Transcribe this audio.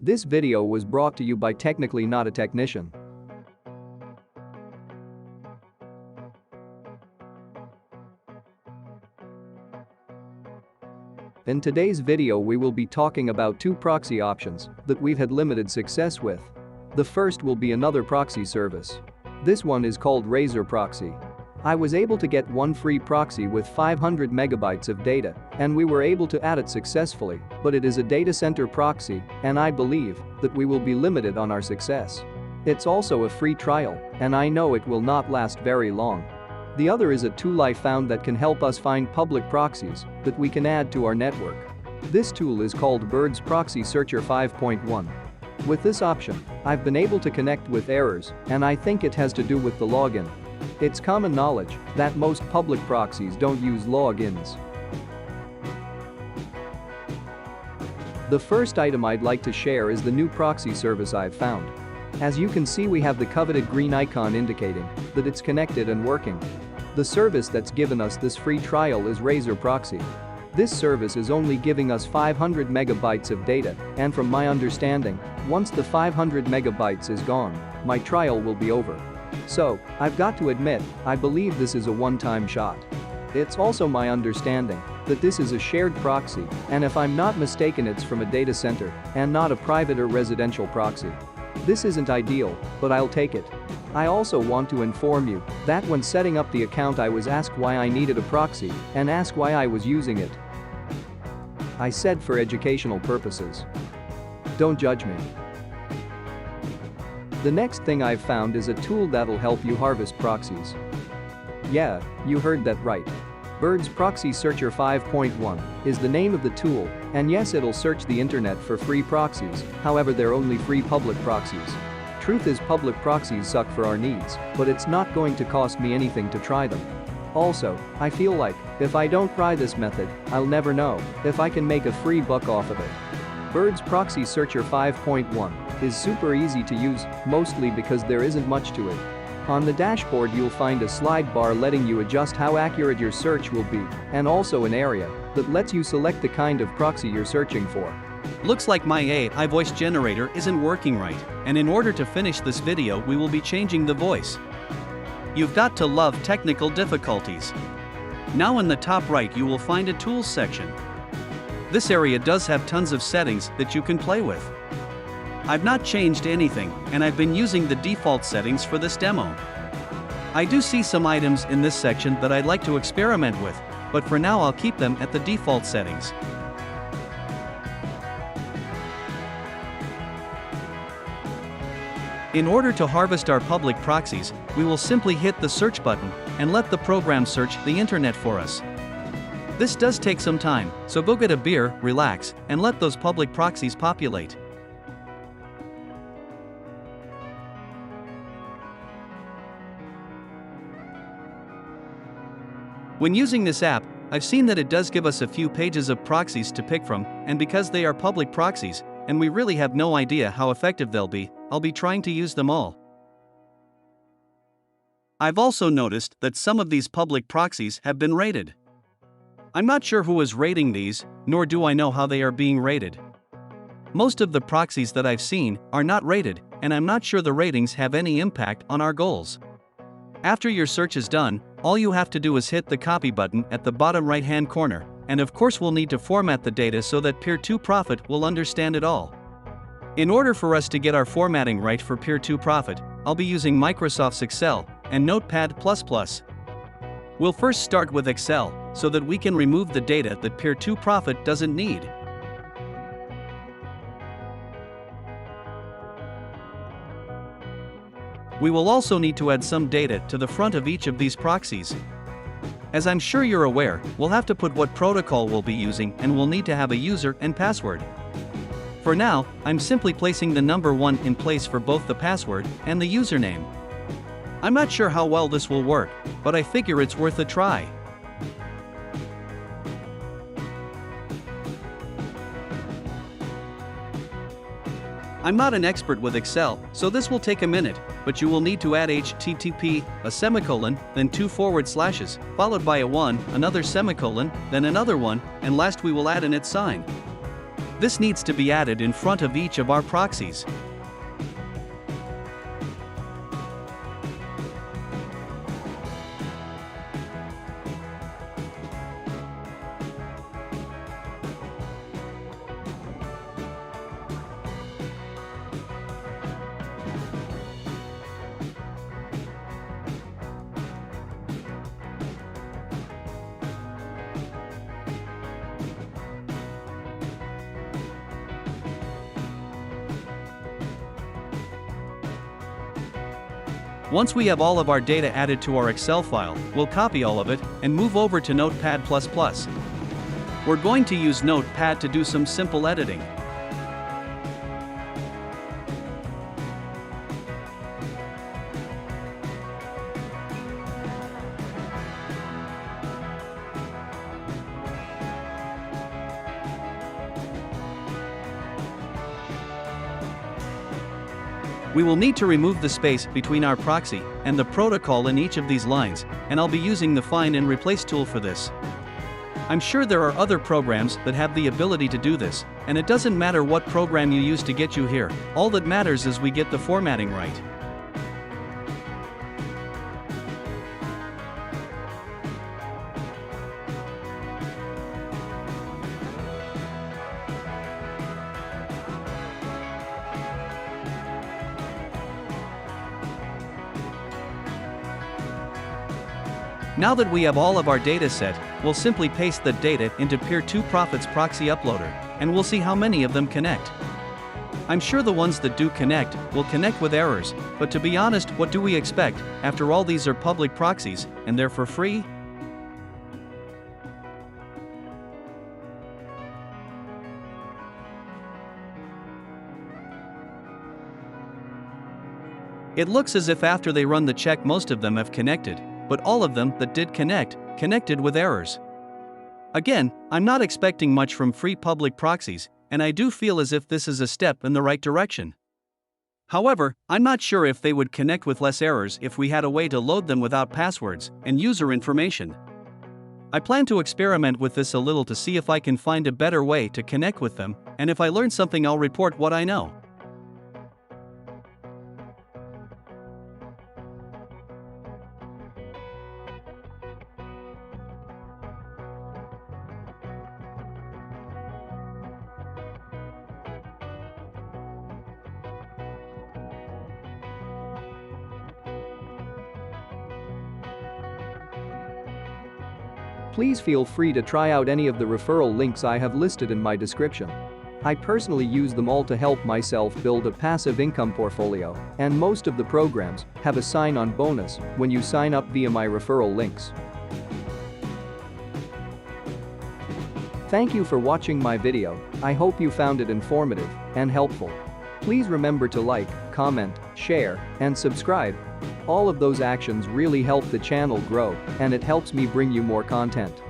This video was brought to you by Technically Not a Technician. In today's video we will be talking about two proxy options that we've had limited success with. The first will be another proxy service. This one is called Razor Proxy. I was able to get one free proxy with 500 megabytes of data, and we were able to add it successfully, but it is a data center proxy, and I believe that we will be limited on our success. It's also a free trial, and I know it will not last very long. The other is a tool I found that can help us find public proxies that we can add to our network. This tool is called Bird's Proxy Searcher 5.1. With this option, I've been able to connect with errors, and I think it has to do with the login. It's common knowledge that most public proxies don't use logins. The first item I'd like to share is the new proxy service I've found. As you can see, we have the coveted green icon indicating that it's connected and working. The service that's given us this free trial is Razor Proxy. This service is only giving us 500 megabytes of data, and from my understanding, once the 500 megabytes is gone, my trial will be over. So, I've got to admit, I believe this is a one-time shot. It's also my understanding that this is a shared proxy, and if I'm not mistaken, it's from a data center and not a private or residential proxy. This isn't ideal, but I'll take it. I also want to inform you that when setting up the account I was asked why I needed a proxy and asked why I was using it. I said for educational purposes. Don't judge me. The next thing I've found is a tool that'll help you harvest proxies. Yeah, you heard that right. Bird's Proxy Searcher 5.1 is the name of the tool, and yes, it'll search the internet for free proxies, however they're only free public proxies. Truth is, public proxies suck for our needs, but it's not going to cost me anything to try them. Also, I feel like, if I don't try this method, I'll never know if I can make a free buck off of it. Bird's Proxy Searcher 5.1 is super easy to use, mostly because there isn't much to it. On the dashboard you'll find a slide bar letting you adjust how accurate your search will be, and also an area that lets you select the kind of proxy you're searching for. Looks like my AI voice generator isn't working right, and in order to finish this video we will be changing the voice. You've got to love technical difficulties. Now in the top right you will find a tools section. This area does have tons of settings that you can play with. I've not changed anything, and I've been using the default settings for this demo. I do see some items in this section that I'd like to experiment with, but for now I'll keep them at the default settings. In order to harvest our public proxies, we will simply hit the search button and let the program search the internet for us. This does take some time, so go get a beer, relax, and let those public proxies populate. When using this app, I've seen that it does give us a few pages of proxies to pick from, and because they are public proxies, and we really have no idea how effective they'll be, I'll be trying to use them all. I've also noticed that some of these public proxies have been rated. I'm not sure who is rating these, nor do I know how they are being rated. Most of the proxies that I've seen are not rated, and I'm not sure the ratings have any impact on our goals. After your search is done, all you have to do is hit the copy button at the bottom right-hand corner, and of course we'll need to format the data so that Peer2Profit will understand it all. In order for us to get our formatting right for Peer2Profit, I'll be using Microsoft's Excel and Notepad++. We'll first start with Excel, so that we can remove the data that Peer2Profit doesn't need. We will also need to add some data to the front of each of these proxies. As I'm sure you're aware, we'll have to put what protocol we'll be using, and we'll need to have a user and password. For now, I'm simply placing the number 1 in place for both the password and the username. I'm not sure how well this will work, but I figure it's worth a try. I'm not an expert with Excel, so this will take a minute, but you will need to add HTTP, a semicolon, then 2 forward slashes, followed by a 1, another semicolon, then another 1, and last we will add an @ sign. This needs to be added in front of each of our proxies. Once we have all of our data added to our Excel file, we'll copy all of it and move over to Notepad++. We're going to use Notepad to do some simple editing. We will need to remove the space between our proxy and the protocol in each of these lines, and I'll be using the Find and Replace tool for this. I'm sure there are other programs that have the ability to do this, and it doesn't matter what program you use to get you here, all that matters is we get the formatting right. Now that we have all of our data set, we'll simply paste the data into Peer2Profit's proxy uploader, and we'll see how many of them connect. I'm sure the ones that do connect will connect with errors, but to be honest, what do we expect? After all, these are public proxies, and they're for free? It looks as if after they run the check most of them have connected, but all of them that did connect, connected with errors. Again, I'm not expecting much from free public proxies, and I do feel as if this is a step in the right direction. However, I'm not sure if they would connect with less errors if we had a way to load them without passwords and user information. I plan to experiment with this a little to see if I can find a better way to connect with them, and if I learn something I'll report what I know. Please feel free to try out any of the referral links I have listed in my description. I personally use them all to help myself build a passive income portfolio, and most of the programs have a sign-on bonus when you sign up via my referral links. Thank you for watching my video. I hope you found it informative and helpful. Please remember to like, comment, share, and subscribe. All of those actions really help the channel grow, and it helps me bring you more content.